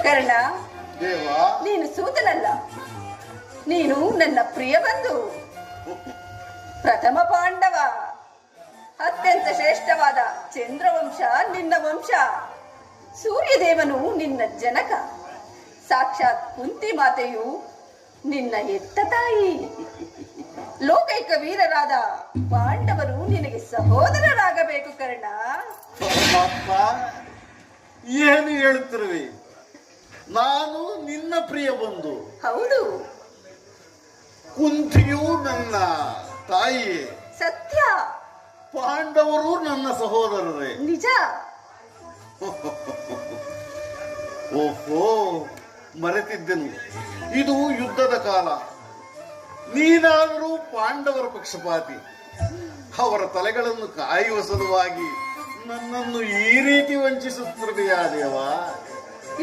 ಕರ್ಣ, ನೀನು ಸೂತನಲ್ಲ, ನೀನು ನನ್ನ ಪ್ರಿಯ ಬಂಧು, ಪ್ರಥಮ ಪಾಂಡವ. ಅತ್ಯಂತ ಶ್ರೇಷ್ಠವಾದ ಚಂದ್ರವಂಶ ನಿನ್ನ ವಂಶ. ಸೂರ್ಯದೇವನು ನಿನ್ನ ಜನಕ. ಸಾಕ್ಷಾತ್ ಕುಂತಿ ಮಾತೆಯು ನಿನ್ನ ಎತ್ತ ತಾಯಿ. ಲೋಕೈಕ ವೀರರಾದ ಪಾಂಡವರು ನಿನಗೆ ಸಹೋದರರಾಗಬೇಕು ಕರ್ಣ. ಏನು ಹೇಳುತ್ತಿರುವೆ? ನಾನು ನಿನ್ನ ಪ್ರಿಯ ಬಂಧು. ಹೌದು. ಕುಂತಿಯು ನನ್ನ ತಾಯಿಯೇ. ಸತ್ಯ. ಪಾಂಡವರು ನನ್ನ ಸಹೋದರರೇ. ನಿಜ. ಓಹೋ, ಮರೆತಿದ್ದೆನು. ಇದು ಯುದ್ಧದ ಕಾಲ. ನೀನಾದರೂ ಪಾಂಡವರ ಪಕ್ಷಪಾತಿ. ಅವರ ತಲೆಗಳನ್ನು ಕಾಯುವ ಸಲುವಾಗಿ ನನ್ನನ್ನು ಈ ರೀತಿ ವಂಚಿಸುತ್ತಿರುವೆಯಾ ದೇವಾ?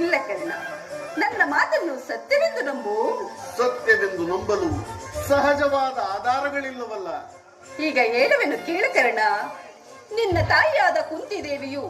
ಇಲ್ಲ ಕರ್ಣ, ನನ್ನ ಮಾತನ್ನು ಸತ್ಯವೆಂದು ನಂಬು. ಸತ್ಯವೆಂದು ನಂಬಲು ಸಹಜವಾದ ಆಧಾರಗಳಿಲ್ಲವಲ್ಲ. ಈಗ ಹೇಳುವೆನು ಕೇಳು ಕರ್ಣ. ನಿನ್ನ ತಾಯಿಯಾದ ಕುಂತಿದೇವಿಯು